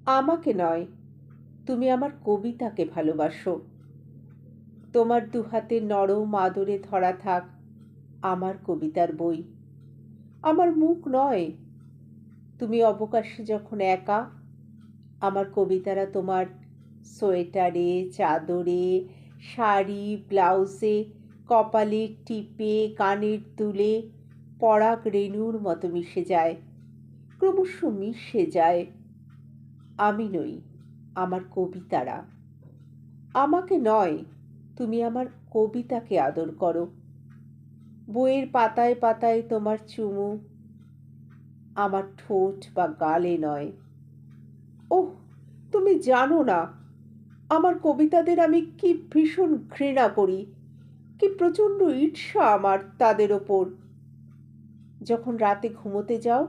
আমাকে নয়, তুমি আমার কবিতাকে ভালোবাসো। তোমার দুহাতে নরম আদরে ধরা থাক আমার কবিতার বই। আমার মুখ নয়, তুমি অবকাশে যখন একা, আমার কবিতারা তোমার সোয়েটারে, চাদরে, শাড়ি, ব্লাউজে, কপালের টিপে, কানের দুলে পরাগ রেণুর মতো মিশে যায়, ক্রমশ মিশে যায়। আমি নই, আমার কবিতারা। আমাকে নয়, তুমি আমার কবিতাকে আদর করো। বইয়ের পাতায় পাতায় তোমার চুমু, আমার ঠোঁট বা গালে নয়। ওহ, তুমি জানো না আমার কবিতাদের আমি কি ভীষণ ঘৃণা করি, কি প্রচণ্ড ঈর্ষা আমার তাদের ওপর। যখন রাতে ঘুমোতে যাও,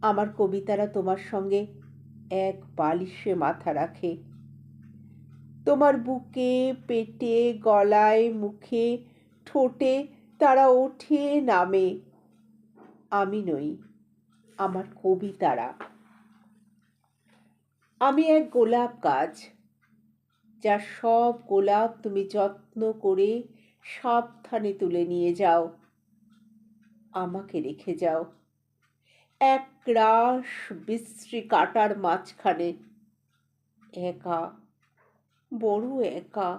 আমার কবিতারা তোমার সঙ্গে এক বালিশে মাথা রাখে। তোমার বুকে, পেটে, গলায়, মুখে, ঠোঁটে তারা ওঠে নামে। আমি নই, আমার কবিতারা। আমি এক গোলাপ গাছ, যার সব গোলাপ তুমি যত্ন করে সাবধানে তুলে নিয়ে যাও, আমাকে রেখে যাও এক রাশ বিশ্রী কাটার মাঝখানে, একা, বড় একা।